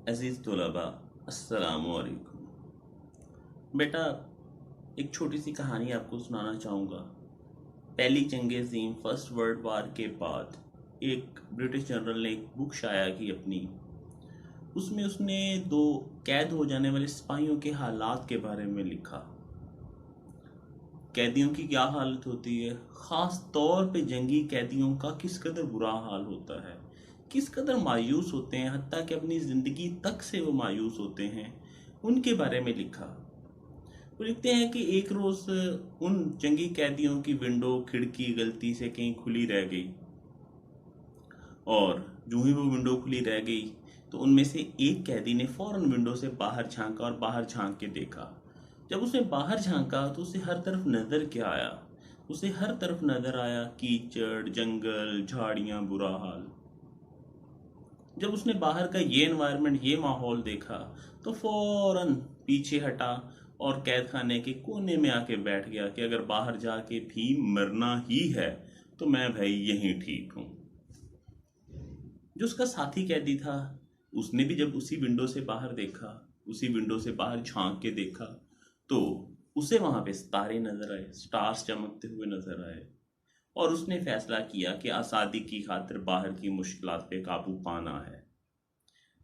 अजीज़ तलबा, अस्सलामु अलैकुम। बेटा, एक छोटी सी कहानी आपको सुनाना चाहूँगा। पहली जंग अज़ीम फर्स्ट वर्ल्ड वार के बाद एक ब्रिटिश जनरल ने एक बुक शाया की अपनी। उसमें उसने दो कैद हो जाने वाले सिपाहियों के हालात के बारे में लिखा। कैदियों की क्या हालत होती है, ख़ास तौर पे जंगी कैदियों का किस कदर बुरा हाल होता है, किस कदर मायूस होते हैं, हत्ता कि अपनी ज़िंदगी तक से वो मायूस होते हैं, उनके बारे में लिखा। वो लिखते हैं कि एक रोज़ उन जंगी कैदियों की विंडो खिड़की गलती से कहीं खुली रह गई, और जो ही वो विंडो खुली रह गई तो उनमें से एक कैदी ने फौरन विंडो से बाहर झांका और बाहर झांक के देखा। जब उसने बाहर झांका तो उसे हर तरफ नज़र क्या आया? उसे हर तरफ नज़र आया कीचड़, जंगल, झाड़ियाँ, बुरा हाल। जब उसने बाहर का ये एनवायरनमेंट, ये माहौल देखा तो फौरन पीछे हटा और कैद खाने के कोने में आके बैठ गया कि अगर बाहर जाके भी मरना ही है तो मैं भाई यहीं ठीक हूँ। जो उसका साथी कैदी था, उसने भी जब उसी विंडो से बाहर देखा, उसी विंडो से बाहर झांक के देखा, तो उसे वहां पे सितारे नजर आए, स्टार्स चमकते हुए नजर आए, और उसने फैसला किया कि आज़ादी की खातिर बाहर की मुश्किलात पे काबू पाना है।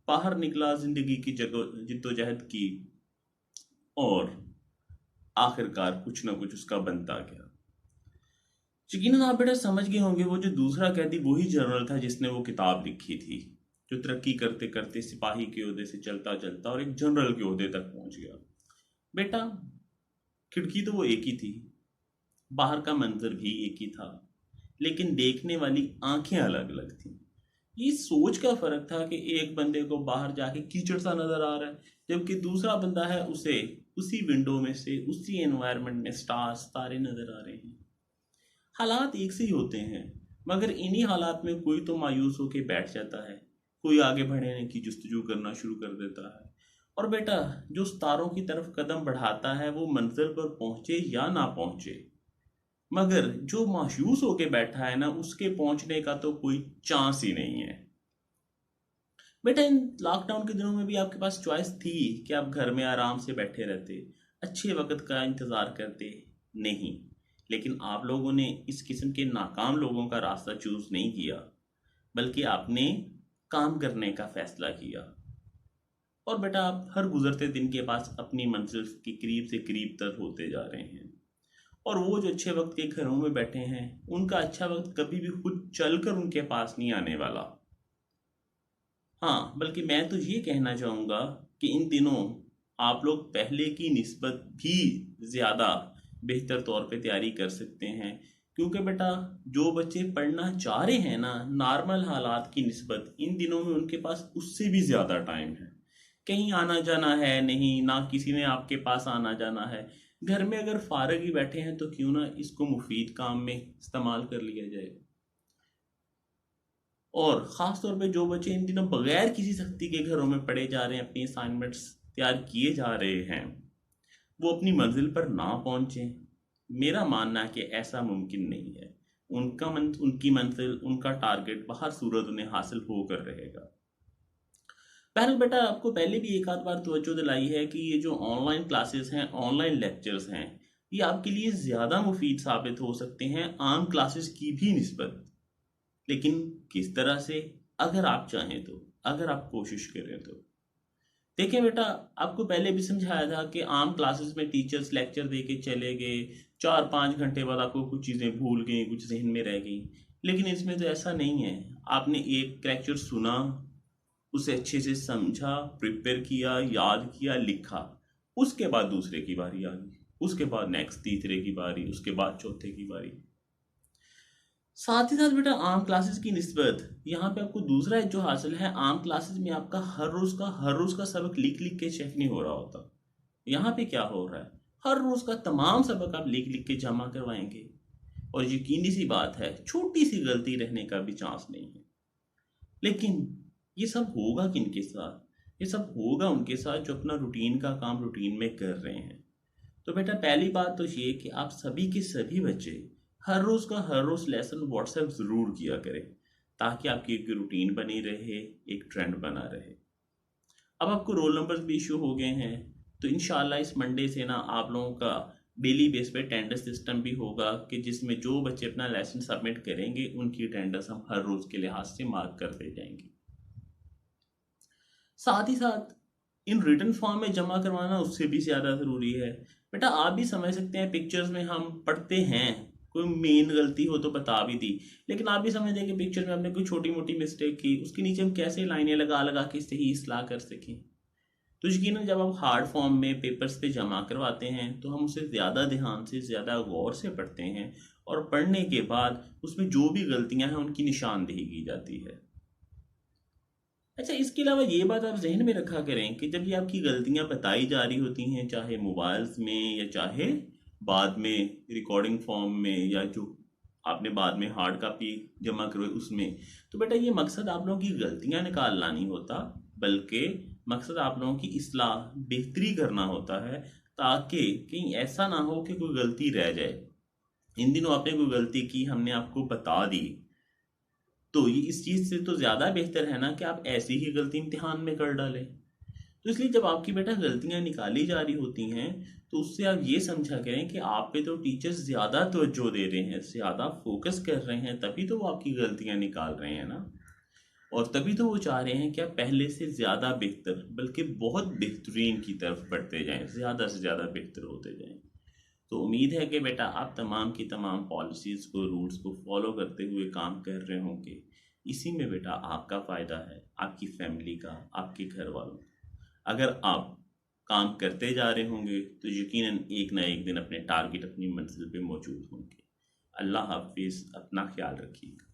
बाहर निकला, जिंदगी की जिद्दोजहद की, और आखिरकार कुछ ना कुछ उसका बनता गया। यकीनन आप बेटा समझ गए होंगे, वो जो दूसरा कैदी वही जनरल था जिसने वो किताब लिखी थी, जो तरक्की करते करते सिपाही के ओहदे से चलता चलता और एक जनरल के ओहदे तक पहुंच गया। बेटा, खिड़की तो वो एक ही थी, बाहर का मंजर भी एक ही था, लेकिन देखने वाली आंखें अलग अलग थी। ये सोच का फर्क था कि एक बंदे को बाहर जाके कीचड़ सा नजर आ रहा है, जबकि दूसरा बंदा है, उसे उसी विंडो में से, उसी एनवायरनमेंट में स्टार्स, तारे नजर आ रहे हैं। हालात एक से ही होते हैं, मगर इन्हीं हालात में कोई तो मायूस होके बैठ जाता है, कोई आगे बढ़ने की जुस्तजू करना शुरू कर देता है। और बेटा, जो सितारों की तरफ कदम बढ़ाता है वो मंजिल पर पहुंचे या ना पहुंचे, मगर जो मायूस होके बैठा है ना, उसके पहुंचने का तो कोई चांस ही नहीं है। बेटा, इन लॉकडाउन के दिनों में भी आपके पास चॉइस थी कि आप घर में आराम से बैठे रहते, अच्छे वक्त का इंतजार करते। नहीं, लेकिन आप लोगों ने इस किस्म के नाकाम लोगों का रास्ता चूज नहीं किया, बल्कि आपने काम करने का फैसला किया। और बेटा, आप हर गुजरते दिन के पास अपनी मंजिल के करीब से करीब तर होते जा रहे हैं। और वो जो अच्छे वक्त के घरों में बैठे हैं, उनका अच्छा वक्त कभी भी खुद चलकर उनके पास नहीं आने वाला। हाँ, बल्कि मैं तो ये कहना चाहूँगा कि इन दिनों आप लोग पहले की निस्बत भी ज़्यादा बेहतर तौर पे तैयारी कर सकते हैं, क्योंकि बेटा, जो बच्चे पढ़ना चाह रहे हैं ना, नॉर्मल हालात की निस्बत इन दिनों में उनके पास उससे भी ज़्यादा टाइम है। कहीं आना जाना है नहीं, ना किसी ने आपके पास आना जाना है। घर में अगर फारग ही बैठे हैं तो क्यों ना इसको मुफीद काम में इस्तेमाल कर लिया जाए। और ख़ास तौर पे जो बच्चे इन दिनों बगैर किसी सख्ती के घरों में पढ़े जा रहे हैं, अपनी असाइनमेंट्स तैयार किए जा रहे हैं, वो अपनी मंजिल पर ना पहुंचे। मेरा मानना है कि ऐसा मुमकिन नहीं है। उनकी मंजिल, उनका टारगेट बाहर सूरत उन्हें हासिल होकर रहेगा। बहरहाल बेटा, आपको पहले भी एक आध बार तवज्जो दिलाई है कि ये जो ऑनलाइन क्लासेस हैं, ऑनलाइन लेक्चर्स हैं, ये आपके लिए ज़्यादा मुफीद साबित हो सकते हैं आम क्लासेस की भी निस्बत। लेकिन किस तरह से? अगर आप चाहें तो, अगर आप कोशिश करें तो। देखिए बेटा, आपको पहले भी समझाया था कि आम क्लासेस में टीचर्स लेक्चर दे के चले गए, 4-5 घंटे बाद आपको कुछ चीज़ें भूल गई, कुछ जहन में रह गई। लेकिन इसमें तो ऐसा नहीं है। आपने एक लेक्चर सुना, उसे अच्छे से समझा, प्रिपेयर किया, याद किया, लिखा, उसके बाद दूसरे की बारी आ गई, उसके बाद नेक्स्ट तीसरे की बारी, उसके बाद चौथे की बारी। साथ ही साथ बेटा, आम क्लासेस की निस्बत यहाँ पे आपको दूसरा जो हासिल है, आम क्लासेस में आपका हर रोज का सबक लिख लिख के चेक नहीं हो रहा होता। यहाँ पे क्या हो रहा है, हर रोज का तमाम सबक आप लिख लिख के जमा करवाएंगे, और यकीनी सी बात है, छोटी सी गलती रहने का भी चांस नहीं है। लेकिन ये सब होगा किनके साथ? ये सब होगा उनके साथ जो अपना रूटीन का काम रूटीन में कर रहे हैं। तो बेटा, पहली बात तो ये कि आप सभी के सभी बच्चे हर रोज़ का हर रोज़ लेसन व्हाट्सएप ज़रूर किया करें, ताकि आपकी एक रूटीन बनी रहे, एक ट्रेंड बना रहे। अब आपको रोल नंबर्स भी इशू हो गए हैं, तो इंशाल्लाह इस मंडे से ना आप लोगों का डेली बेस पे अटेंडेंस सिस्टम भी होगा कि जिसमें जो बच्चे अपना लेसन सबमिट करेंगे उनकी अटेंडेंस हम हर रोज़ के लिहाज से मार्क करते जाएंगे। साथ ही साथ इन रिटन फॉर्म में जमा करवाना उससे भी ज़्यादा ज़रूरी है। बेटा आप भी समझ सकते हैं, पिक्चर्स में हम पढ़ते हैं, कोई मेन गलती हो तो बता भी दी, लेकिन आप भी समझते हैं कि पिक्चर में हमने कोई छोटी मोटी मिस्टेक की, उसके नीचे हम कैसे लाइनें लगा लगा के सही इस्लाह कर सकें। तो यकीनन जब आप हार्ड फॉर्म में पेपर्स पे जमा करवाते हैं तो हम उसे ज़्यादा ध्यान से, ज़्यादा गौर से पढ़ते हैं, और पढ़ने के बाद उसमें जो भी गलतियां हैं उनकी निशानदेही की जाती है। अच्छा, इसके अलावा ये बात आप जहन में रखा करें कि जब ये आपकी गलतियां बताई जा रही होती हैं, चाहे मोबाइल्स में या चाहे बाद में रिकॉर्डिंग फॉर्म में, या जो आपने बाद में हार्ड कॉपी जमा करवाई उसमें, तो बेटा ये मकसद आप लोगों की गलतियां निकालना नहीं होता, बल्कि मकसद आप लोगों की इस्लाह, बेहतरी करना होता है, ताकि कहीं ऐसा ना हो कि कोई गलती रह जाए। इन दिनों आपने कोई गलती की, हमने आपको बता दी, तो ये इस चीज़ से तो ज़्यादा बेहतर है ना कि आप ऐसी ही गलती इम्तिहान में कर डालें। तो इसलिए जब आपकी बेटा गलतियां निकाली जा रही होती हैं, तो उससे आप ये समझा करें कि आप पे तो टीचर्स ज़्यादा तवज्जो दे रहे हैं, ज़्यादा फोकस कर रहे हैं, तभी तो वो आपकी गलतियां निकाल रहे हैं ना, और तभी तो वो चाह रहे हैं कि आप पहले से ज़्यादा बेहतर, बल्कि बहुत बेहतरीन की तरफ बढ़ते जाएं, ज़्यादा से ज़्यादा बेहतर होते जाएं। तो उम्मीद है कि बेटा आप तमाम की तमाम पॉलिसीज़ को, रूल्स को फॉलो करते हुए काम कर रहे होंगे। इसी में बेटा आपका फ़ायदा है, आपकी फैमिली का, आपके घर वालों का। अगर आप काम करते जा रहे होंगे तो यकीनन एक ना एक दिन अपने टारगेट, अपनी मंजिल पे मौजूद होंगे। अल्लाह हाफिज़, अपना ख्याल रखिएगा।